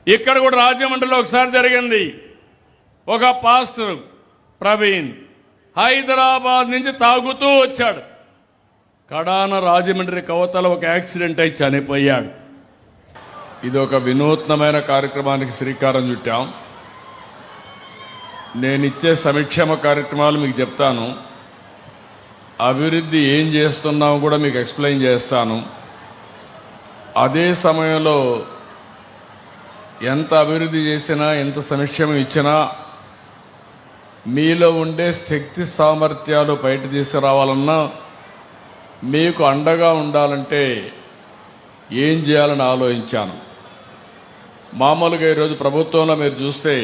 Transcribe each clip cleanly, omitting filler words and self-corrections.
ఇక్కడ కూడా రాజమండ్రిలో ఒకసారి జరిగింది. ఒక పాస్టర్ ప్రవీణ్ హైదరాబాద్ నుంచి తాగుతూ వచ్చాడు. కడాన రాజమండ్రి కవతల ఒక యాక్సిడెంట్ అయి చనిపోయాడు. ఇది ఒక వినూత్నమైన కార్యక్రమానికి శ్రీకారం చుట్టాం. నేనిచ్చే సంక్షేమ కార్యక్రమాలు మీకు చెప్తాను, అభివృద్ధి ఏం చేస్తున్నామో కూడా మీకు ఎక్స్ప్లెయిన్ చేస్తాను. అదే సమయంలో ఎంత అభివృద్ధి చేసినా ఎంత సంక్షేమం ఇచ్చినా మీలో ఉండే శక్తి సామర్థ్యాలు బయట తీసుకురావాలన్నా మీకు అండగా ఉండాలంటే ఏం చేయాలని ఆలోచించాను. మామూలుగా ఈరోజు ప్రభుత్వంలో మీరు చూస్తే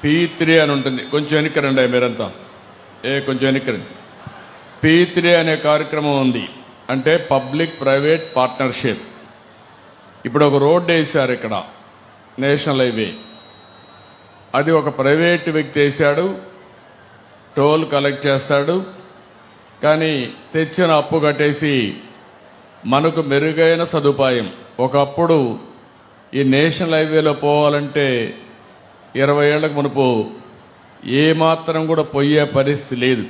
P3 అని ఉంటుంది. కొంచెం వెనక్కిరండి మీరంతా, కొంచెం వెనక్కిరండి. P3 అనే కార్యక్రమం ఉంది, అంటే పబ్లిక్ ప్రైవేట్ పార్ట్నర్షిప్. ఇప్పుడు ఒక రోడ్డు వేశారు ఇక్కడ, నేషనల్ హైవే. అది ఒక ప్రైవేట్ వ్యక్తి వేశాడు, టోల్ కలెక్ట్ చేస్తాడు. కానీ తెచ్చిన అప్పు కట్టేసి మనకు మెరుగైన సదుపాయం. ఒకప్పుడు ఈ నేషనల్ హైవేలో పోవాలంటే 20 ఏళ్లకు మునుపు ఏమాత్రం కూడా పోయే పరిస్థితి లేదు.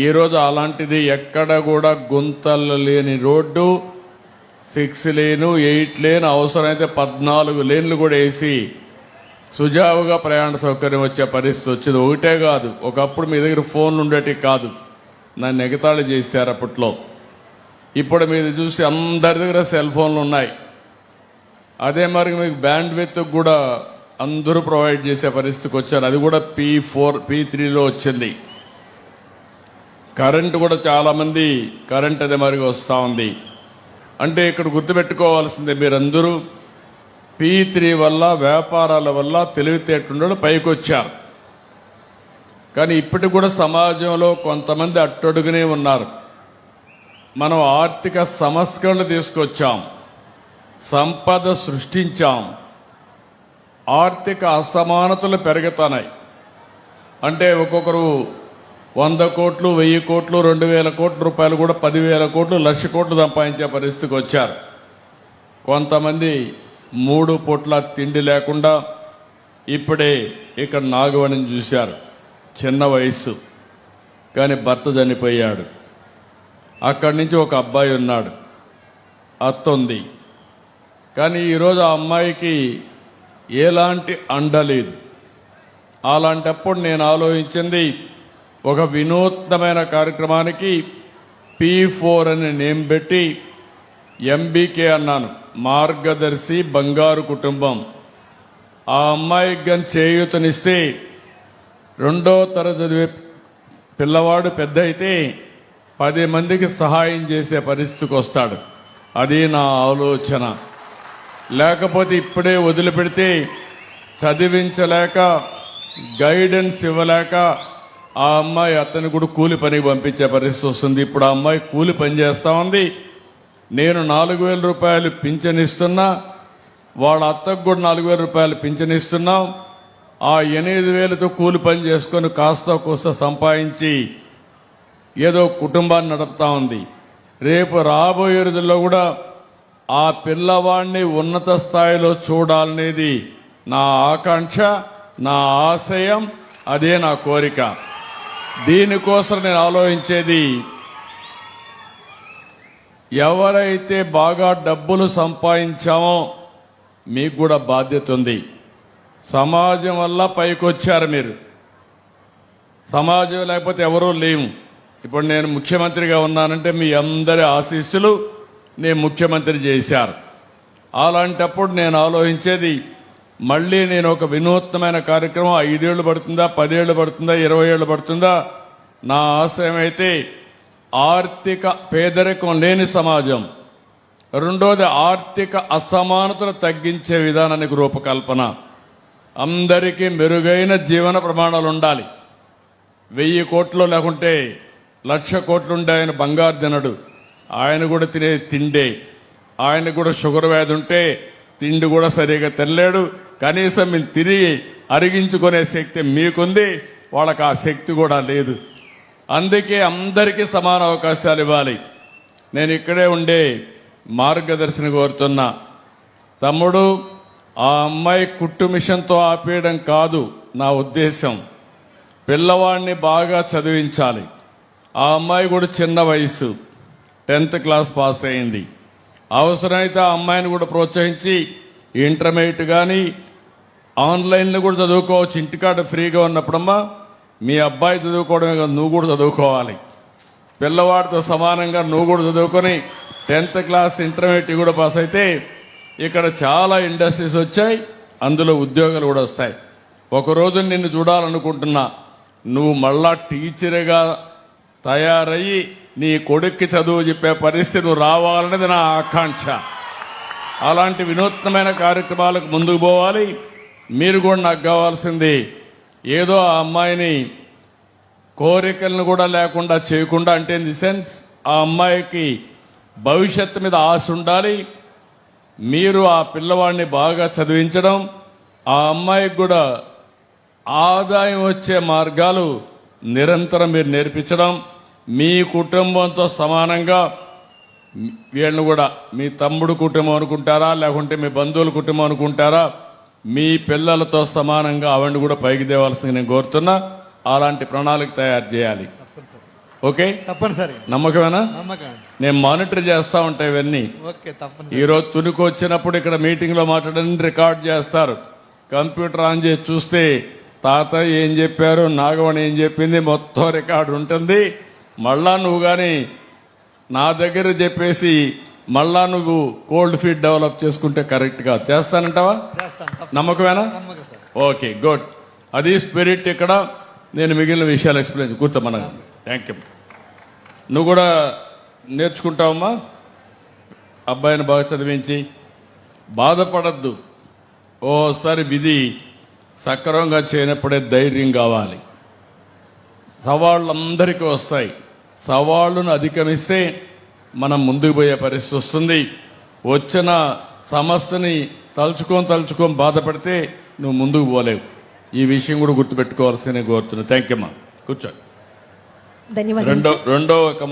ఈరోజు అలాంటిది ఎక్కడ కూడా గుంతలు లేని రోడ్డు, 6 లేను 8 లేను, అవసరమైతే 14 లేన్లు కూడా వేసి సుజావుగా ప్రయాణ సౌకర్యం వచ్చే పరిస్థితి వచ్చింది. ఒకటే కాదు, ఒకప్పుడు మీ దగ్గర ఫోన్లు ఉండేటి కాదు, నన్ను ఎగతాళి చేశారు అప్పట్లో. ఇప్పుడు మీరు చూసి అందరి దగ్గర సెల్ ఫోన్లు ఉన్నాయి. అదే మరి మీకు బ్యాండ్ విత్ కూడా అందరూ ప్రొవైడ్ చేసే పరిస్థితికి వచ్చారు. అది కూడా P3లో వచ్చింది. కరెంటు కూడా చాలా మంది కరెంట్ అదే మరిగా వస్తూ ఉంది. అంటే ఇక్కడ గుర్తుపెట్టుకోవాల్సిందే, మీరందరూ P3 వల్ల వ్యాపారాల వల్ల తెలివితేటలు పైకి వచ్చారు. కానీ ఇప్పటికి కూడా సమాజంలో కొంతమంది అట్టడుగునే ఉన్నారు. మనం ఆర్థిక సంస్కరణలు తీసుకొచ్చాం, సంపద సృష్టించాం, ఆర్థిక అసమానతలు పెరుగుతున్నాయి. అంటే ఒక్కొక్కరు 100 కోట్లు 1000 కోట్లు 2000 కోట్ల రూపాయలు కూడా 10,000 కోట్లు 1,00,000 కోట్లు సంపాదించే పరిస్థితికి వచ్చారు. కొంతమంది 3 పూట్ల తిండి లేకుండా ఇప్పుడే ఇక్కడ నాగవణిని చూశారు. చిన్న వయస్సు, కానీ భర్త చనిపోయాడు. అక్కడి నుంచి ఒక అబ్బాయి ఉన్నాడు, అత్త ఉంది. కానీ ఈరోజు ఆ అమ్మాయికి ఎలాంటి అండ లేదు. అలాంటప్పుడు నేను ఆలోచించింది, ఒక వినూత్నమైన కార్యక్రమానికి P4 అని నేమ్ పెట్టి MBK అన్నాను, మార్గదర్శి బంగారు కుటుంబం. ఆ అమ్మాయికి కానీ చేయూతనిస్తే 2వ తరగతి చదివే పిల్లవాడు పెద్ద అయితే 10 మందికి సహాయం చేసే పరిస్థితికి వస్తాడు. అది నా ఆలోచన. లేకపోతే ఇప్పుడే వదిలిపెడితే చదివించలేక గైడెన్స్ ఇవ్వలేక ఆ అమ్మాయి అతను కూడా కూలి పనికి పంపించే పరిస్థితి వస్తుంది. ఇప్పుడు ఆ అమ్మాయి కూలి పని చేస్తా ఉంది. నేను 4,000 రూపాయలు పింఛన్ ఇస్తున్నా, వాళ్ళ అత్తకు కూడా 4,000 రూపాయలు పింఛన్ ఇస్తున్నాం. ఆ 8,000తో కూలి పని చేసుకొని కాస్త కోస్త సంపాదించి ఏదో కుటుంబాన్ని నడుపుతా ఉంది. రేపు రాబోయే రోజుల్లో కూడా ఆ పిల్లవాడిని ఉన్నత స్థాయిలో చూడాలనేది నా ఆకాంక్ష, నా ఆశయం, అదే నా కోరిక. దీనికోసం నేను ఆలోచించేది, ఎవరైతే బాగా డబ్బులు సంపాదించామో మీకు కూడా బాధ్యత ఉంది. సమాజం వల్ల పైకొచ్చారు మీరు, సమాజం లేకపోతే ఎవరూ లేము. ఇప్పుడు నేను ముఖ్యమంత్రిగా ఉన్నానంటే మీ అందరి ఆశీస్సులు నేను ముఖ్యమంత్రి చేశారు. అలాంటప్పుడు నేను ఆలోచించేది, మళ్ళీ నేను ఒక వినూత్నమైన కార్యక్రమం 5 ఏళ్లు పడుతుందా, 10 ఏళ్లు పడుతుందా, 20 ఏళ్లు పడుతుందా, నా ఆశయం అయితే ఆర్థిక పేదరికం లేని సమాజం, రెండోది ఆర్థిక అసమానతను తగ్గించే విధానానికి రూపకల్పన. అందరికీ మెరుగైన జీవన ప్రమాణాలు ఉండాలి. 1000 కోట్లు లేకుంటే 1,00,000 కోట్లు ఉండే ఆయన బంగారు తినడు, ఆయన కూడా తినే తిండే. ఆయన కూడా షుగర్ వ్యాధి ఉంటే తిండి కూడా సరిగా తినలేడు. కనీసం మీరు తిరిగి అరిగించుకునే శక్తి మీకుంది, వాళ్ళకి ఆ శక్తి కూడా లేదు. అందుకే అందరికీ సమాన అవకాశాలు ఇవ్వాలి. నేను ఇక్కడే ఉండే మార్గదర్శిని కోరుతున్నా, తమ్ముడు ఆ అమ్మాయి కుట్టు మిషన్తో ఆపేయడం కాదు నా ఉద్దేశం. పిల్లవాడిని బాగా చదివించాలి. ఆ అమ్మాయి కూడా చిన్న వయసు, 10th క్లాస్ పాస్ అయింది. అవసరమైతే ఆ అమ్మాయిని కూడా ప్రోత్సహించి ఇంటర్మీడియట్ కానీ ఆన్లైన్లో కూడా చదువుకోవచ్చు. ఇంటికాడ ఫ్రీగా ఉన్నప్పుడమ్మా మీ అబ్బాయి చదువుకోవడమే కాదు, నువ్వు కూడా చదువుకోవాలి. పిల్లవాడితో సమానంగా నువ్వు కూడా చదువుకొని 10th క్లాస్ ఇంటర్మీడియట్ కూడా పాస్ అయితే ఇక్కడ చాలా ఇండస్ట్రీస్ వచ్చాయి, అందులో ఉద్యోగాలు కూడా వస్తాయి. ఒకరోజు నిన్ను చూడాలనుకుంటున్నా, నువ్వు మళ్ళా టీచర్గా తయారయ్యి నీ కొడుక్కి చదువు చెప్పే పరిస్థితి నువ్వు రావాలనేది నా ఆకాంక్ష. అలాంటి వినూత్నమైన కార్యక్రమాలకు ముందుకు పోవాలి. మీరు కూడా నాకు కావాల్సింది ఏదో ఆ అమ్మాయిని కోరికలను కూడా లేకుండా చేయకుండా, అంటే ఇన్ ది సెన్స్ ఆ అమ్మాయికి భవిష్యత్తు మీద ఆశ ఉండాలి. మీరు ఆ పిల్లవాడిని బాగా చదివించడం, ఆ అమ్మాయికి కూడా ఆదాయం వచ్చే మార్గాలు నిరంతరం మీరు నేర్పించడం, మీ కుటుంబంతో సమానంగా వీళ్ళని కూడా మీ తమ్ముడు కుటుంబం అనుకుంటారా, లేకుంటే మీ బంధువుల కుటుంబం అనుకుంటారా, మీ పిల్లలతో సమానంగా ఆవిడని కూడా పైకి తేవాల్సింది నేను కోరుతున్నా. అలాంటి ప్రణాళిక తయారు చేయాలి. ఓకే, తప్పనిసరి. నమ్మకమేనా? నమ్మకం. నేను మానిటర్ చేస్తా ఉంటా ఇవన్నీ. ఓకే, తప్పనిసరి. ఈ రోజు తునికి వచ్చినప్పుడు ఇక్కడ మీటింగ్ లో మాట్లాడని రికార్డ్ చేస్తారు. కంప్యూటర్ ఆన్ చేసి చూస్తే తాతయ్య ఏం చెప్పారు, నాగవణి ఏం చెప్పింది, మొత్తం రికార్డు ఉంటుంది. మళ్ళా నువ్వు గాని నా దగ్గర చెప్పేసి మళ్ళా నువ్వు కోల్డ్ ఫీట్ డెవలప్ చేసుకుంటే కరెక్ట్ గా చేస్తానంటావా? నమ్మకమేనా? నమ్మకం సార్. Okay, good. అది స్పిరిట్. ఇక్కడ నేను మిగిలిన విషయాలు ఎక్స్ప్లెయిన్ కూర్చోమన్నా. Thank you. నువ్వు కూడా నేర్చుకుంటావమ్మా. అబ్బాయిని బాగా చదివించి బాధపడద్దు. ఓసారి విధి సక్రమంగా చేయనప్పుడే ధైర్యం కావాలి. సవాళ్ళు అందరికీ వస్తాయి. సవాళ్లను అధిగమిస్తే మనం ముందుకు పోయే పరిస్థితి వస్తుంది. వచ్చిన సమస్యని తలుచుకొని బాధపడితే నువ్వు ముందుకు పోలేవు. ఈ విషయం కూడా గుర్తుపెట్టుకోవాల్సిన కోరుతున్నా. థ్యాంక్ యూ అమ్మా. కూర్చో. ధన్యవాదాలు. రెండో ఒక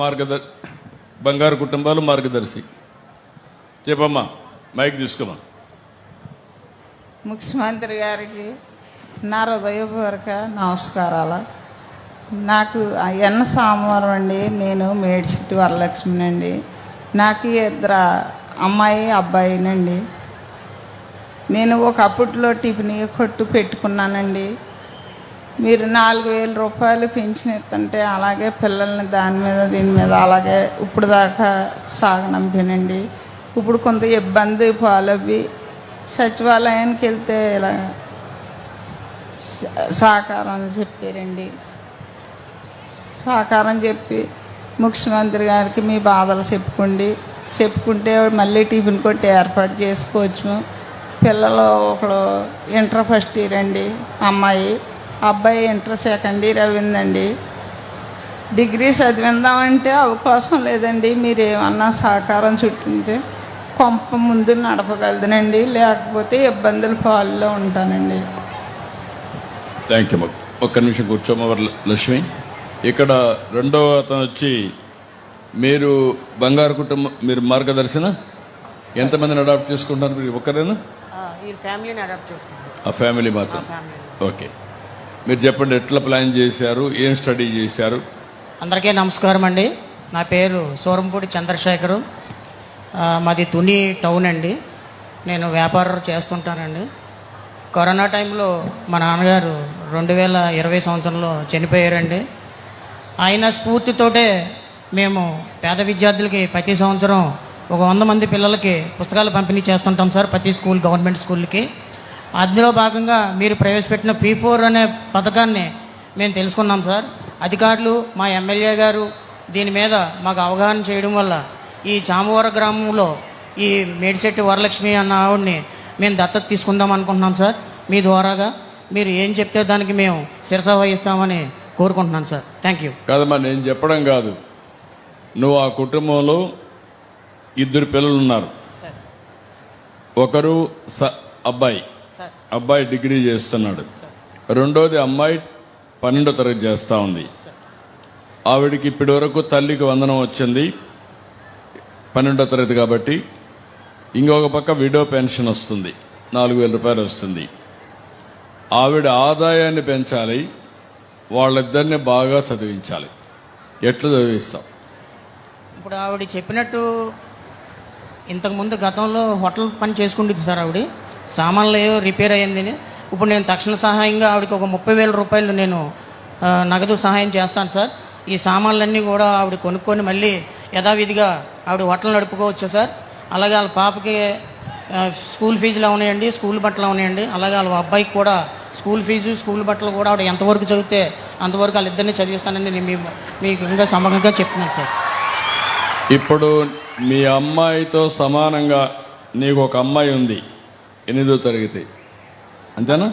బంగారు కుటుంబాలు మార్గదర్శి చెప్పమ్మా. మైక్ తీసుకోమా. ముఖ్యమంత్రి గారికి నా హృదయపూర్వక నమస్కారాలు. నాకు ఎన్న సోమవారం అండి. నేను మేడ్చిట్టి వరలక్ష్మిని అండి. నాకు ఇద్దరు అమ్మాయి అబ్బాయినండి. నేను ఒకప్పట్లో టిఫిన్ కొట్టు పెట్టుకున్నానండి. మీరు 4,000 రూపాయలు పెన్షన్ ఇస్తుంటే అలాగే పిల్లల్ని దాని మీద దీని మీద అలాగే ఇప్పుడు దాకా సాగనంపానండి. ఇప్పుడు కొంత ఇబ్బంది పాలవ్వి సచివాలయానికి వెళ్తే ఇలా సహకారం చెప్పారండి. సహకారం చెప్పి ముఖ్యమంత్రి గారికి మీ బాధలు చెప్పుకుంటే మళ్ళీ టిఫిన్ కొట్టి ఏర్పాటు చేసుకోవచ్చు. పిల్లలు ఒకడు ఇంటర్ ఫస్ట్ ఇయర్ అండి, అమ్మాయి. అబ్బాయి ఇంటర్ సెకండ్ ఇయర్ అయిందండి. డిగ్రీ చదివిందామంటే అవకాశం లేదండి. మీరు ఏమన్నా సహకారం చుట్టితే కొంప ముందు నడపగలదునండి, లేకపోతే ఇబ్బందుల పాల్లో ఉంటానండి. Thank you. ఒక్క నిమిషం కూర్చోమవర్ లక్ష్మి. ఇక్కడ రెండో అతను వచ్చి మీరు బంగారు కుటుంబం, మీరు మార్గదర్శన ఎంతమందిని అడాప్ట్ చేసుకుంటారు? మీరు ఒక్కరేనా? ఆ ఫ్యామిలీ మాత్రం. ఓకే, మీరు చెప్పండి ఎట్లా ప్లాన్ చేశారు, ఏం స్టడీ చేశారు? అందరికీ నమస్కారం అండి. నా పేరు సూరంపూడి చంద్రశేఖరు. మాది తుని టౌన్ అండి. నేను వ్యాపారం చేస్తుంటానండి. కరోనా టైంలో మా నాన్నగారు 2020 సంవత్సరంలో చనిపోయారండి. ఆయన స్ఫూర్తితోటే మేము పేద విద్యార్థులకి ప్రతి సంవత్సరం ఒక 100 మంది పిల్లలకి పుస్తకాలు పంపిణీ చేస్తుంటాం సార్, ప్రతి స్కూల్, గవర్నమెంట్ స్కూల్కి. అందులో భాగంగా మీరు ప్రవేశపెట్టిన P4 అనే పథకాన్ని మేము తెలుసుకున్నాం సార్. అధికారులు, మా ఎమ్మెల్యే గారు దీని మీద మాకు అవగాహన చేయడం వల్ల ఈ చామవర గ్రామంలో ఈ మేడిశెట్టి వరలక్ష్మి అన్న ఆవిడ్ని మేము దత్తత తీసుకుందాం అనుకుంటున్నాం సార్. మీ ద్వారాగా మీరు ఏం చెప్తే దానికి మేము శిరస వహిస్తామని కోరుకుంటున్నాను సార్. Thank you. కాదమ్మా, నేను చెప్పడం కాదు. నువ్వు ఆ కుటుంబంలో 2 పిల్లలు ఉన్నారు. ఒకరు అబ్బాయి డిగ్రీ చేస్తున్నాడు. రెండోది అమ్మాయి 12వ తరగతి చేస్తూ ఉంది. ఆవిడికి ఇప్పటి వరకు తల్లికి వందనం వచ్చింది 12వ తరగతి కాబట్టి. ఇంకొక పక్క విడో పెన్షన్ వస్తుంది. 4,000 రూపాయలు వస్తుంది. ఆవిడ ఆదాయాన్ని పెంచాలి, వాళ్ళిద్దరిని బాగా చదివించాలి. ఎట్లా చదివిస్తాం? ఇప్పుడు ఆవిడ చెప్పినట్టు ఇంతకుముందు గతంలో హోటల్ పని చేసుకుంటుంది సార్. ఆవిడ సామాన్లు ఏవో రిపేర్ అయ్యిందని ఇప్పుడు నేను తక్షణ సహాయంగా ఆవిడకి ఒక 30,000 రూపాయలు నేను నగదు సహాయం చేస్తాను సార్. ఈ సామాన్లన్నీ కూడా ఆవిడ కొనుక్కొని మళ్ళీ యథావిధిగా ఆవిడ హోటల్ నడుపుకోవచ్చు సార్. అలాగే వాళ్ళ పాపకి స్కూల్ ఫీజులు ఉన్నాయండి, స్కూల్ బట్టలు ఉన్నాయండి. అలాగే వాళ్ళ అబ్బాయికి కూడా స్కూల్ ఫీజు, స్కూల్ బట్టలు కూడా ఆవిడ ఎంతవరకు చదివితే అంతవరకు వాళ్ళిద్దరిని చదివిస్తానని నేను మీకు ఇంకా సమగ్రంగా చెప్తున్నాను సార్. ఇప్పుడు మీ అమ్మాయితో సమానంగా నీకు ఒక అమ్మాయి ఉంది, 8వ తరగతి, అంతేనా?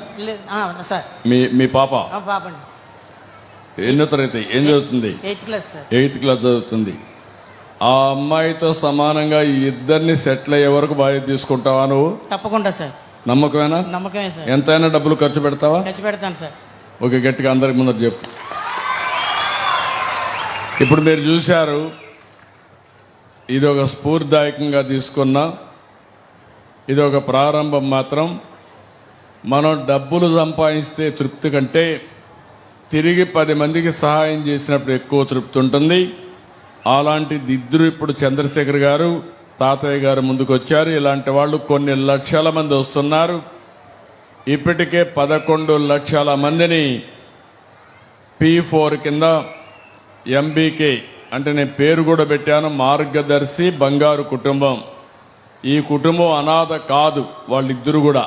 సార్ మీ పాప పాపండి 8వ తరగతి ఏం చదువుతుంది? 8th class sir. 8th class చదువుతుంది. ఆ అమ్మాయితో సమానంగా ఈ ఇద్దరిని సెటిల్ అయ్యే వరకు బాధ్యత తీసుకుంటావా నువ్వు? తప్పకుండా సార్. నమ్మకమేనా? నమ్మకమే సార్. ఎంతైనా డబ్బులు ఖర్చు పెడతావా? ఖర్చు పెడతాను సార్. ఓకే, గట్టిగా అందరికి ముందర చెప్పు. ఇప్పుడు మీరు చూశారు, ఇది ఒక స్ఫూర్తిదాయకంగా తీసుకున్నా, ఇది ఒక ప్రారంభం మాత్రం. మనం డబ్బులు సంపాదిస్తే తృప్తి కంటే తిరిగి 10 మందికి సహాయం చేసినప్పుడు ఎక్కువ తృప్తి ఉంటుంది. అలాంటిది ఇద్దరు ఇప్పుడు చంద్రశేఖర్ గారు, తాతయ్య గారు ముందుకు వచ్చారు. ఇలాంటి వాళ్ళు కొన్ని లక్షల మంది వస్తున్నారు. ఇప్పటికే 11 లక్షల మందిని P4 కింద ఎంబీకే అంటే నేను పేరు కూడా పెట్టాను, మార్గదర్శి బంగారు కుటుంబం. ఈ కుటుంబం అనాథ కాదు, వాళ్ళిద్దరు కూడా.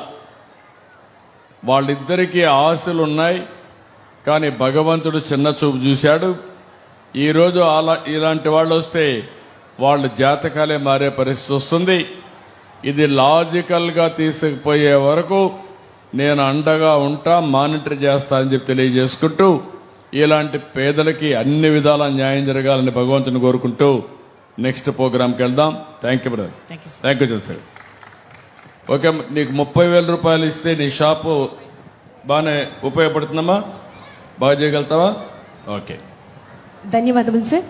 వాళ్ళిద్దరికీ ఆశలున్నాయి, కానీ భగవంతుడు చిన్న చూపు చూశాడు. ఈరోజు ఇలాంటి వాళ్ళు వస్తే వాళ్ళ జాతకాలే మారే పరిస్థితి వస్తుంది. ఇది లాజికల్గా తీసుకుపోయే వరకు నేను అండగా ఉంటా, మానిటర్ చేస్తా అని చెప్పి తెలియజేసుకుంటూ, ఇలాంటి పేదలకి అన్ని విధాల న్యాయం జరగాలని భగవంతుని కోరుకుంటూ నెక్స్ట్ ప్రోగ్రామ్కి వెళ్దాం. Thank you brother. Thank you Chandrashekar. Okay, నీకు 30,000 రూపాయలు ఇస్తే నీ షాపు బాగానే ఉపయోగపడుతుందమ్మా? బాగా చేయగలుగుతావా? ఓకే, ధన్యవాదములు సార్.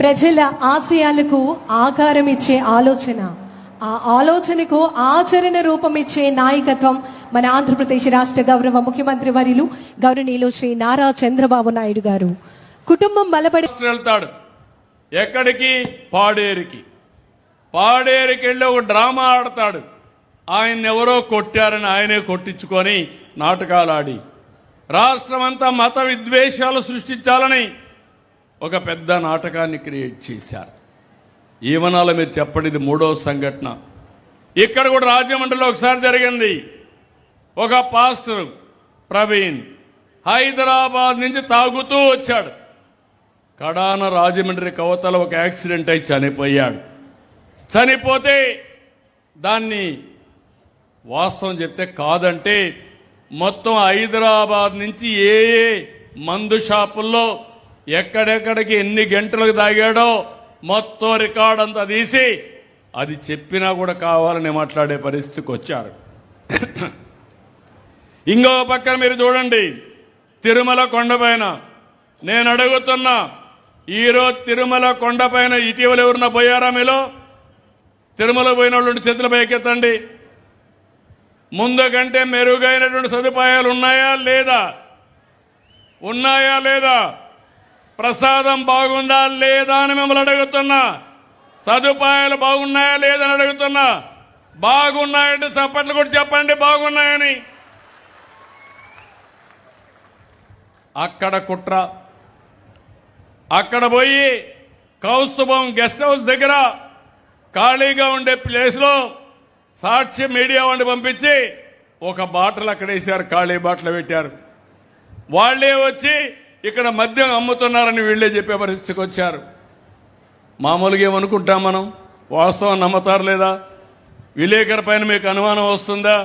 ప్రజల ఆశయాలకు ఆకారం ఇచ్చే ఆలోచన, ఆ ఆలోచనకు ఆచరణ రూపం ఇచ్చే నాయకత్వం మన ఆంధ్రప్రదేశ్ రాష్ట్ర గౌరవ ముఖ్యమంత్రి వర్యులు గౌరవనీయులు శ్రీ నారా చంద్రబాబు నాయుడు గారు. కుటుంబం బలపడి వెళ్తాడు. ఎక్కడికి? పాడేరుకి. పాడేరుకి వెళ్ళి ఒక డ్రామా ఆడతాడు. ఆయన ఎవరో కొట్టారని ఆయనే కొట్టించుకొని నాటకాలు ఆడి రాష్ట్రమంతా మత విద్వేషాలు సృష్టించాలని ఒక పెద్ద నాటకాన్ని క్రియేట్ చేశారు. ఈవనాల మీరు చెప్పండి, ఇది 3వ సంఘటన. ఇక్కడ కూడా రాజమండ్రిలో ఒకసారి జరిగింది. ఒక పాస్టర్ ప్రవీణ్ హైదరాబాద్ నుంచి తాగుతూ వచ్చాడు. కడాన రాజమండ్రి కవతల ఒక యాక్సిడెంట్ అయి చనిపోయాడు. చనిపోతే దాన్ని వాస్తవం చెప్తే కాదంటే మొత్తం హైదరాబాద్ నుంచి ఏ మందు షాపుల్లో ఎక్కడెక్కడికి ఎన్ని గంటలకు తాగాడో మొత్తం రికార్డ్ అంతా తీసి అది చెప్పినా కూడా కావాలని మాట్లాడే పరిస్థితికి వచ్చారు. ఇంకో పక్కన మీరు చూడండి, తిరుమల కొండపైన నేను అడుగుతున్నా, ఈరోజు తిరుమల కొండపైన ఇటీవల ఎవరన్నా పోయారా? మీలో తిరుమల పోయిన వాళ్ళు చేతుల పైకెత్తండి. ముందు కంటే మెరుగైనటువంటి సదుపాయాలు ఉన్నాయా లేదా? ఉన్నాయా లేదా? ప్రసాదం బాగుందా లేదా అని మిమ్మల్ని అడుగుతున్నా. సదుపాయాలు బాగున్నాయా లేదని అడుగుతున్నా. బాగున్నాయంటే చప్పట్లు కూడా చెప్పండి బాగున్నాయని. అక్కడ కుట్ర, అక్కడ పోయి కౌస్తుభం గెస్ట్ హౌస్ దగ్గర ఖాళీగా ఉండే ప్లేస్లో సాక్షి మీడియా వాడిని పంపించి ఒక బాటిల్ అక్కడ వేశారు, ఖాళీ బాటిల్ పెట్టారు. వాళ్లే వచ్చి ఇక్కడ మద్యం అమ్ముతున్నారని వీళ్లే చెప్పే పరిస్థితికి వచ్చారు. మామూలుగా ఏమనుకుంటాం మనం, వాస్తవం నమ్మతారు లేదా? విలేకరు పైన మీకు అనుమానం వస్తుందా?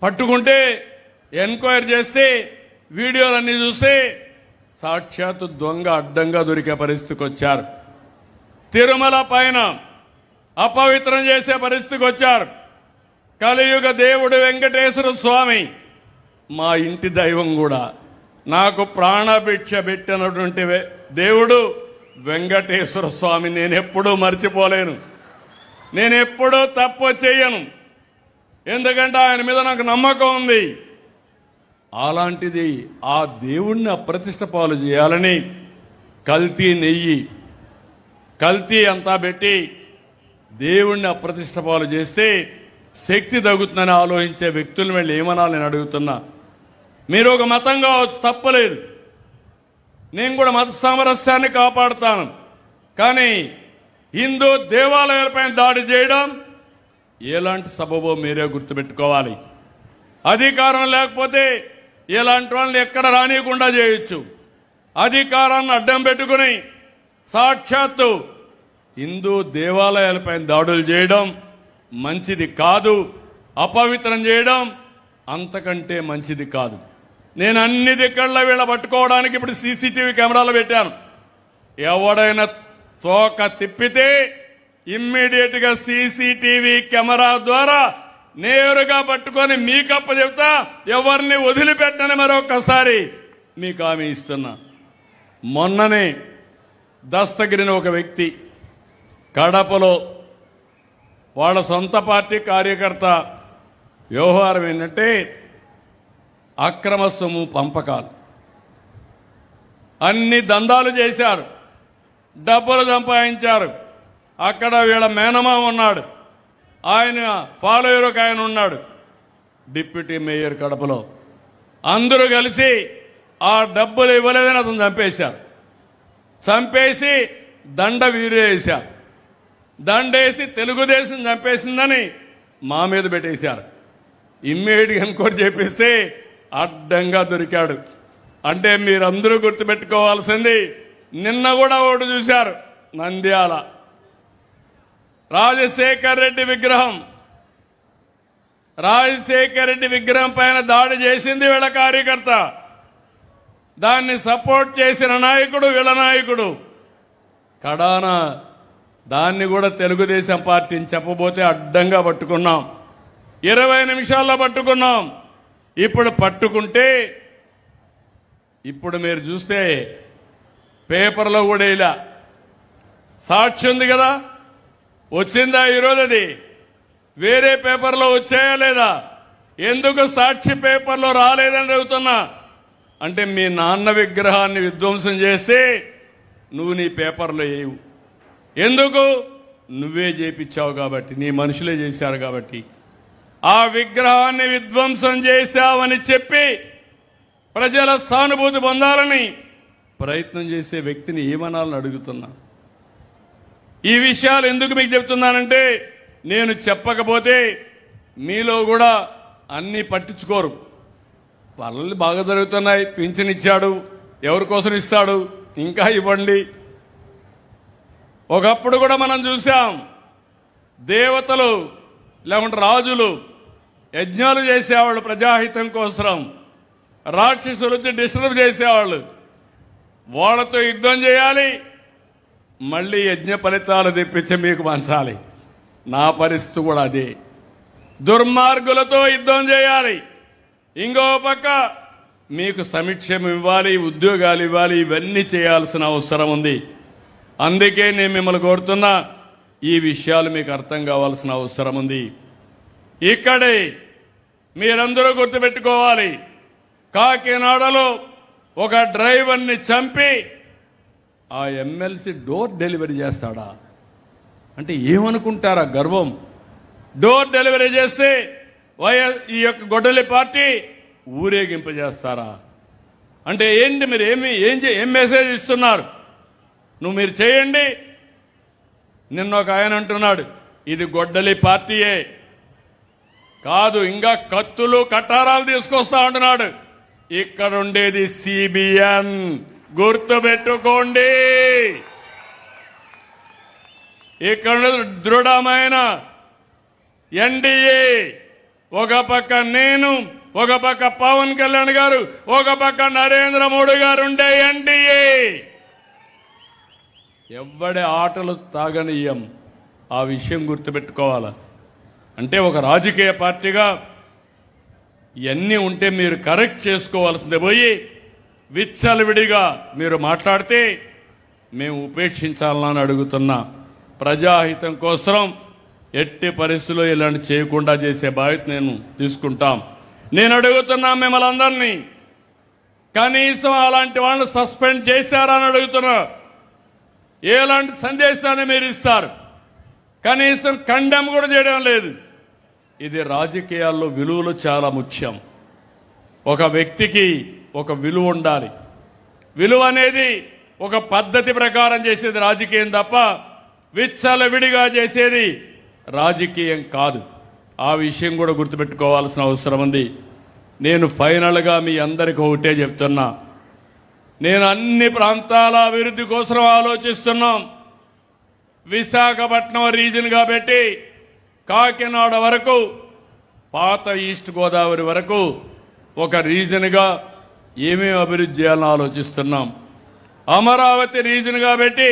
పట్టుకుంటే ఎంక్వైరీ చేస్తే వీడియోలన్నీ చూస్తే సాక్షాత్తు దొంగ అడ్డంగా దొరికే పరిస్థితికి వచ్చారు. తిరుమల పైన అపవిత్రం చేసే పరిస్థితికి వచ్చారు. కలియుగ దేవుడు వెంకటేశ్వర స్వామి మా ఇంటి దైవం కూడా, నాకు ప్రాణభిక్ష పెట్టినటువంటి దేవుడు వెంకటేశ్వర స్వామి నేనెప్పుడూ మర్చిపోలేను. నేనెప్పుడూ తప్పు చేయను. ఎందుకంటే ఆయన మీద నాకు నమ్మకం ఉంది. అలాంటిది ఆ దేవుణ్ణి అప్రతిష్ట పాలు చేయాలని కల్తీ నెయ్యి, కల్తీ అంతా పెట్టి దేవుణ్ణి అప్రతిష్ట పాలు చేస్తే శక్తి తగ్గుతుందని ఆలోచించే వ్యక్తులను వెళ్ళి ఏమనాలి నేను అడుగుతున్నా. మీరు ఒక మతం కావచ్చు, తప్పలేదు, నేను కూడా మత సామరస్యాన్ని కాపాడుతాను. కానీ హిందూ దేవాలయాలపైన దాడి చేయడం ఎలాంటి సబబో మీరే గుర్తుపెట్టుకోవాలి. అధికారం లేకపోతే ఇలాంటి వాళ్ళని ఎక్కడ రానియకుండా చేయొచ్చు. అధికారాన్ని అడ్డం పెట్టుకుని సాక్షాత్తు హిందూ దేవాలయాలపైన దాడులు చేయడం మంచిది కాదు. అపవిత్రం చేయడం అంతకంటే మంచిది కాదు. నేను అన్ని దిక్కళ్ళ వీళ్ళ పట్టుకోవడానికి ఇప్పుడు సీసీటీవీ కెమెరాలు పెట్టాను. ఎవడైనా తోక తిప్పితే ఇమ్మీడియట్ గా సీసీటీవీ కెమెరా ద్వారా నేరుగా పట్టుకొని మీకప్ప చెప్తా, ఎవరిని వదిలిపెట్టని మరొకసారి మీకు హామీ ఇస్తున్నా. మొన్ననే దస్తగిరిన ఒక వ్యక్తి కడపలో వాళ్ళ సొంత పార్టీ కార్యకర్త వ్యవహారం ఏంటంటే అక్రమ సొమ్ము పంపకాలు, అన్ని దందాలు చేశారు, డబ్బులు సంపాదించారు. అక్కడ వీళ్ళ మేనమా ఉన్నాడు, ఆయన ఫాలోయర్ ఒక ఆయన ఉన్నాడు, డిప్యూటీ మేయర్ కడపలో. అందరూ కలిసి ఆ డబ్బులు ఇవ్వలేదని అతను చంపేశారు. చంపేసి దండ వీరేశారు. దండేసి తెలుగుదేశం చంపేసిందని మా మీద పెట్టేశారు. ఇమ్మీడియట్ ఎంక్వైరీ చేపిస్తే అడ్డంగా దొరికాడు. అంటే మీరందరూ గుర్తుపెట్టుకోవాల్సింది, నిన్న కూడా ఒకటి చూశారు, నంద్యాల రాజశేఖర్ రెడ్డి విగ్రహం, రాజశేఖర్ రెడ్డి విగ్రహం పైన దాడి చేసింది వీళ్ళ కార్యకర్త. దాన్ని సపోర్ట్ చేసిన నాయకుడు వీళ్ళ నాయకుడు. కడాన దాన్ని కూడా తెలుగుదేశం పార్టీని చెప్పబోతే అడ్డంగా పట్టుకున్నాం. 20 నిమిషాల్లో పట్టుకున్నాం. ఇప్పుడు పట్టుకుంటే ఇప్పుడు మీరు చూస్తే పేపర్లో కూడా ఇలా సాక్షి ఉంది కదా, వచ్చిందా ఈరోజు? అది వేరే పేపర్లో వచ్చాయా లేదా? ఎందుకు సాక్షి పేపర్లో రాలేదని అడుగుతున్నా. అంటే మీ నాన్న విగ్రహాన్ని విధ్వంసం చేస్తే నువ్వు నీ పేపర్లో వేయవు. ఎందుకు? నువ్వే చేపించావు కాబట్టి, నీ మనుషులే చేశారు కాబట్టి. ఆ విగ్రహాన్ని విధ్వంసం చేశావని చెప్పి ప్రజల సానుభూతి పొందాలని ప్రయత్నం చేసే వ్యక్తిని ఏమనాలని అడుగుతున్నా. ఈ విషయాలు ఎందుకు మీకు చెప్తున్నానంటే, నేను చెప్పకపోతే మీలో కూడా అన్నీ పట్టించుకోరు. పనులు బాగా జరుగుతున్నాయి, పింఛన్ ఇచ్చాడు, ఎవరి కోసం ఇస్తాడు, ఇంకా ఇవ్వండి. ఒకప్పుడు కూడా మనం చూసాం, దేవతలు లేకుంటే రాజులు యజ్ఞాలు చేసేవాళ్ళు ప్రజాహితం కోసం, రాక్షసులు వచ్చి డిస్టర్బ్ చేసేవాళ్ళు. వాళ్ళతో యుద్ధం చేయాలి, మళ్ళీ యజ్ఞ ఫలితాలు తెప్పించి మీకు పంచాలి. నా పరిస్థితి కూడా అదే. దుర్మార్గులతో యుద్ధం చేయాలి, ఇంకో పక్క మీకు సమీక్షం ఇవ్వాలి, ఉద్యోగాలు ఇవ్వాలి, ఇవన్నీ చేయాల్సిన అవసరం ఉంది. అందుకే నేను మిమ్మల్ని కోరుతున్నా, ఈ విషయాలు మీకు అర్థం కావాల్సిన అవసరం ఉంది. ఇక్కడే మీరందరూ గుర్తుపెట్టుకోవాలి, కాకినాడలో ఒక డ్రైవర్ని చంపి ఆ ఎమ్మెల్సీ డోర్ డెలివరీ చేస్తాడా అంటే ఏమనుకుంటారా? గర్వం. డోర్ డెలివరీ చేస్తే ఈ యొక్క గొడ్డలి పార్టీ ఊరేగింపజేస్తారా? అంటే ఏంటి? మీరు ఏం మెసేజ్ ఇస్తున్నారు? మీరు చేయండి. నిన్న ఒక ఆయన అంటున్నాడు, ఇది గొడ్డలి పార్టీయే కాదు, ఇంకా కత్తులు కటారాలు తీసుకొస్తా అంటున్నాడు. ఇక్కడ ఉండేది సిబిఎన్, గుర్తుపెట్టుకోండి. ఇక్కడ దృఢమైన ఎన్డీఏ, ఒక పక్క నేను, ఒక పక్క పవన్ కళ్యాణ్ గారు, ఒక పక్క నరేంద్ర మోడీ గారు ఉండే ఎన్డీఏ. ఎవ్వడి ఆటలు తాగనీయం, ఆ విషయం గుర్తుపెట్టుకోవాలా. అంటే ఒక రాజకీయ పార్టీగా ఇవన్నీ ఉంటే మీరు కరెక్ట్ చేసుకోవాల్సిందే పోయి విచ్చలవిడిగా మీరు మాట్లాడితే మేము ఉపేక్షించాలని అడుగుతున్నా. ప్రజాహితం కోసం ఎట్టి పరిస్థితుల్లో ఇలాంటి చేయకుండా చేసే బాధ్యత నేను తీసుకుంటాం. నేను అడుగుతున్నా మిమ్మల్ని అందరినీ, కనీసం అలాంటి వాళ్ళని సస్పెండ్ చేశారా అని అడుగుతున్నా. ఎలాంటి సందేశాన్ని మీరు ఇస్తారు? కనీసం కండెమ్ కూడా చేయడం లేదు. ఇది రాజకీయాల్లో విలువలు చాలా ముఖ్యం. ఒక వ్యక్తికి ఒక విలువ ఉండాలి. విలువ అనేది ఒక పద్ధతి ప్రకారం చేసేది రాజకీయం తప్ప విచ్చలవిడిగా చేసేది రాజకీయం కాదు. ఆ విషయం కూడా గుర్తుపెట్టుకోవాల్సిన అవసరం ఉంది. నేను ఫైనల్గా మీ అందరికీ ఒకటే చెప్తున్నా, నేను అన్ని ప్రాంతాల అభివృద్ధి కోసం ఆలోచిస్తున్నాం. విశాఖపట్నం రీజన్గా పెట్టి కాకినాడ వరకు, పాత ఈస్ట్ గోదావరి వరకు ఒక రీజన్గా ఏమేమి అభివృద్ధి చేయాలని ఆలోచిస్తున్నాం. అమరావతి రీజన్గా పెట్టి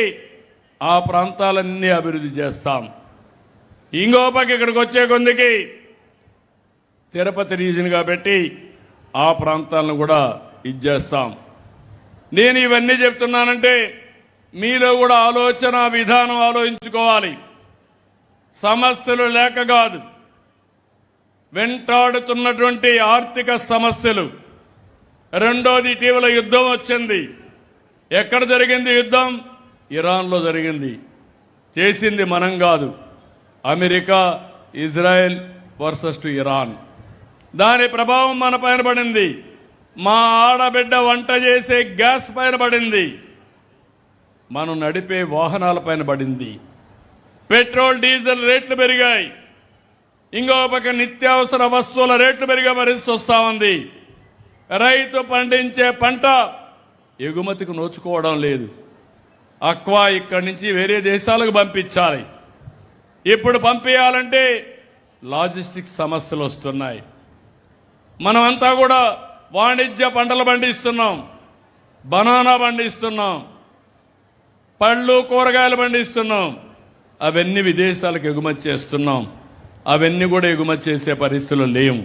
ఆ ప్రాంతాలన్నీ అభివృద్ధి చేస్తాం. ఇంకో పక్క ఇక్కడికి వచ్చే కొందికి తిరుపతి రీజన్గా పెట్టి ఆ ప్రాంతాలను కూడా ఇచ్చేస్తాం. నేను ఇవన్నీ చెప్తున్నానంటే మీలో కూడా ఆలోచన విధానం ఆలోచించుకోవాలి. సమస్యలు లేక కాదు, వెంటాడుతున్నటువంటి ఆర్థిక సమస్యలు. రెండోది, ఇటీవల యుద్ధం వచ్చింది. ఎక్కడ జరిగింది యుద్ధం? ఇరాన్లో జరిగింది. చేసింది మనం కాదు, America, Israel versus to Iran. దాని ప్రభావం మన పైన పడింది. మా ఆడబిడ్డ వంట చేసే గ్యాస్ పైన పడింది. మనం నడిపే వాహనాల పైన పడింది. పెట్రోల్ డీజిల్ రేట్లు పెరిగాయి. ఇంకో పక్క నిత్యావసర వస్తువుల రేట్లు పెరిగే పరిస్థితి వస్తా ఉంది. రైతు పండించే పంట ఎగుమతికి నోచుకోవడం లేదు. అక్వా ఇక్కడి నుంచి వేరే దేశాలకు పంపించాలి. ఇప్పుడు పంపించాలంటే లాజిస్టిక్స్ సమస్యలు వస్తున్నాయి. మనమంతా కూడా వాణిజ్య పంటలు పండిస్తున్నాం, బనానా పండిస్తున్నాం, పళ్ళు కూరగాయలు పండిస్తున్నాం. అవన్నీ విదేశాలకు ఎగుమతి చేస్తున్నాం. అవన్నీ కూడా ఎగుమతి చేసే పరిస్థితులు లేవు.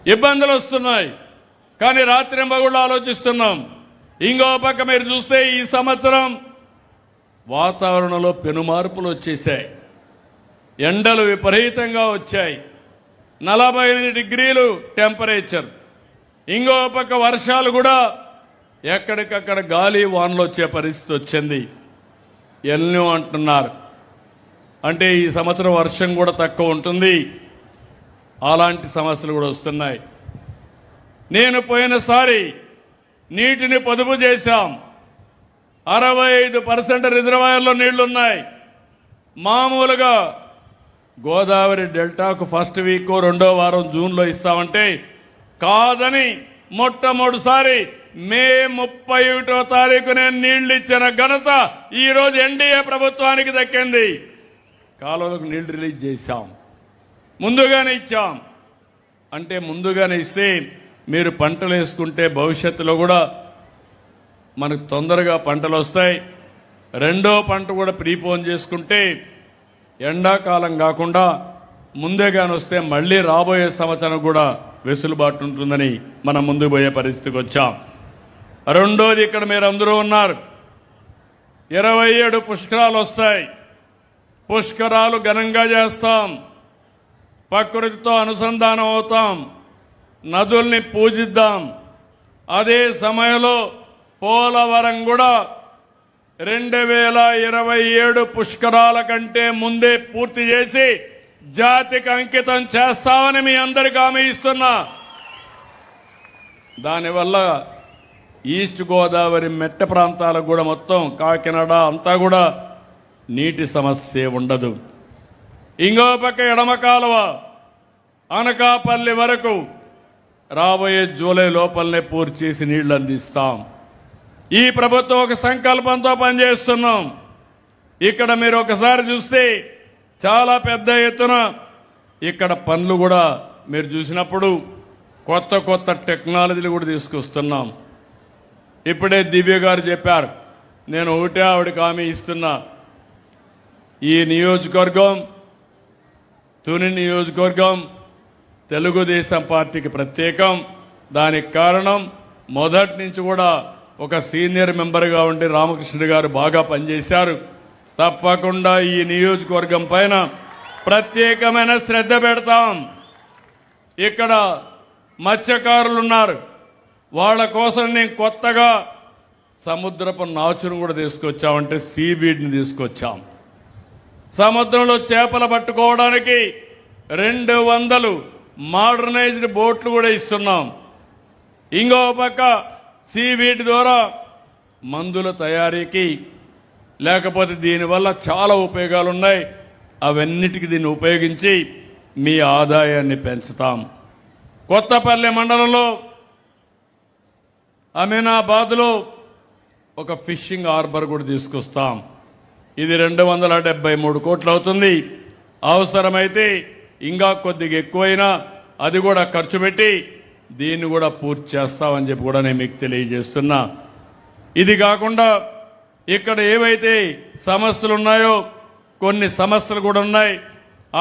ఇబ్బందులు వస్తున్నాయి. కానీ రాత్రింబగళ్ళు ఆలోచిస్తున్నాం. ఇంకో పక్క మీరు చూస్తే ఈ సంవత్సరం వాతావరణంలో పెనుమార్పులు వచ్చేసాయి. ఎండలు విపరీతంగా వచ్చాయి. 48 డిగ్రీలు టెంపరేచర్. ఇంకో పక్క వర్షాలు కూడా ఎక్కడికక్కడ గాలి వానలు వచ్చే పరిస్థితి వచ్చింది. ఎల్నో అంటున్నారు. అంటే ఈ సంవత్సరం వర్షం కూడా తక్కువ ఉంటుంది. అలాంటి సమస్యలు కూడా వస్తున్నాయి. నేను పోయినసారి నీటిని పొదుపు చేశాం. 65% రిజర్వాయర్లో నీళ్లున్నాయి. మామూలుగా గోదావరి డెల్టాకు ఫస్ట్ వీక్ రెండో వారం జూన్లో ఇస్తామంటే కాదని మొట్టమొదటిసారి మే 31వ తారీఖునే నీళ్లు ఇచ్చిన ఘనత ఈరోజు ఎన్డీఏ ప్రభుత్వానికి దక్కింది. కాలువలకు నీళ్లు రిలీజ్ చేశాం. ముందుగానే ఇచ్చాం. అంటే ముందుగానే ఇస్తే మీరు పంటలు వేసుకుంటే భవిష్యత్తులో కూడా మనకు తొందరగా పంటలు వస్తాయి. రెండో పంట కూడా ప్రీపోన్ చేసుకుంటే ఎండాకాలం కాకుండా ముందేగాని వస్తే మళ్ళీ రాబోయే సంవత్సరం కూడా వెసులుబాటు ఉంటుందని మనం ముందుకు పోయే పరిస్థితికి వచ్చాం. రెండోది, ఇక్కడ మీరు అందరూ ఉన్నారు. 27 పుష్కరాలు వస్తాయి. పుష్కరాలు ఘనంగా చేస్తాం. ప్రకృతితో అనుసంధానం అవుతాం. నదుల్ని పూజిద్దాం. అదే సమయంలో పోలవరం కూడా 2027 పుష్కరాల కంటే ముందే పూర్తి చేసి జాతికి అంకితం చేస్తామని మీ అందరికీ హామీ ఇస్తున్నా. దానివల్ల ఈస్ట్ గోదావరి మెట్ట ప్రాంతాలకు కూడా మొత్తం కాకినాడ అంతా కూడా నీటి సమస్య ఉండదు. ఇంకో పక్క ఎడమ కాలువ అనకాపల్లి వరకు రాబోయే జూలై లోపలనే పూర్తి చేసి నీళ్లు అందిస్తాం. ఈ ప్రభుత్వం ఒక సంకల్పంతో పనిచేస్తున్నాం. ఇక్కడ మీరు ఒకసారి చూస్తే చాలా పెద్ద ఎత్తున ఇక్కడ పనులు కూడా మీరు చూసినప్పుడు కొత్త కొత్త టెక్నాలజీలు కూడా తీసుకొస్తున్నాం. ఇప్పుడే దివ్య గారు చెప్పారు. నేను ఒకటే ఆవిడకి హామీ ఇస్తున్నా. ఈ నియోజకవర్గం తుని నియోజకవర్గం తెలుగుదేశం పార్టీకి ప్రత్యేకం. దానికి కారణం మొదటి నుంచి కూడా ఒక సీనియర్ మెంబర్గా ఉండి రామకృష్ణ గారు బాగా పనిచేశారు. తప్పకుండా ఈ నియోజకవర్గం పైన ప్రత్యేకమైన శ్రద్ధ పెడతాం. ఇక్కడ మత్స్యకారులు ఉన్నారు, వాళ్ళ కోసం నేను కొత్తగా సముద్రపు నాచును కూడా తీసుకొచ్చామంటే సీవీడ్ని తీసుకొచ్చాం. సముద్రంలో చేపలు పట్టుకోవడానికి 200 మోడర్నైజ్డ్ బోట్లు కూడా ఇస్తున్నాం. ఇంకో పక్క సీవీడ్ ద్వారా మందుల తయారీకి, లేకపోతే దీనివల్ల చాలా ఉపయోగాలు ఉన్నాయి, అవన్నిటికీ దీన్ని ఉపయోగించి మీ ఆదాయాన్ని పెంచుతాం. కొత్తపల్లి మండలంలో అమీనాబాద్లో ఒక ఫిషింగ్ హార్బర్ కూడా తీసుకొస్తాం. ఇది 273 కోట్లు అవుతుంది. అవసరమైతే ఇంకా కొద్దిగా ఎక్కువైనా అది కూడా ఖర్చు పెట్టి దీన్ని కూడా పూర్తి చేస్తామని చెప్పి కూడా నేను మీకు తెలియజేస్తున్నా. ఇది కాకుండా ఇక్కడ ఏవైతే సమస్యలు ఉన్నాయో కొన్ని సమస్యలు కూడా ఉన్నాయి.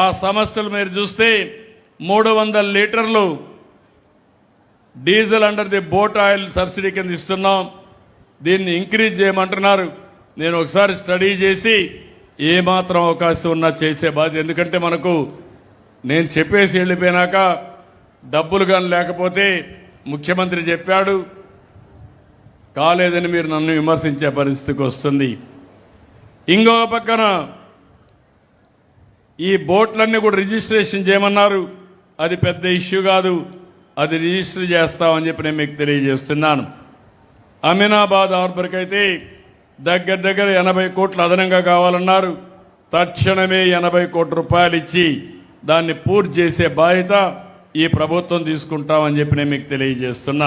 ఆ సమస్యలు మీరు చూస్తే 300 లీటర్లు diesel under the boat oil subsidy కింద ఇస్తున్నాం. దీన్ని ఇంక్రీజ్ చేయమంటున్నారు. నేను ఒకసారి స్టడీ చేసి ఏమాత్రం అవకాశం ఉన్నా చేసే బాధ్యత. ఎందుకంటే మనకు నేను చెప్పేసి వెళ్ళిపోయినాక డబ్బులు కానీ లేకపోతే ముఖ్యమంత్రి చెప్పాడు కాలేదని మీరు నన్ను విమర్శించే పరిస్థితికి వస్తుంది. ఇంకొక పక్కన ఈ బోట్లన్నీ కూడా రిజిస్ట్రేషన్ చేయమన్నారు. అది పెద్ద ఇష్యూ కాదు, అది రిజిస్టర్ చేస్తామని చెప్పి నేను మీకు తెలియజేస్తున్నాను. అమీనాబాద్ హార్బర్కి అయితే దగ్గర 80 కోట్లు అదనంగా కావాలన్నారు. తక్షణమే 80 కోట్ల రూపాయలు ఇచ్చి దాన్ని పూర్తి చేసే బాధ్యత ఈ ప్రభుత్వం తీసుకుంటామని చెప్పి నేను మీకు తెలియజేస్తున్నా.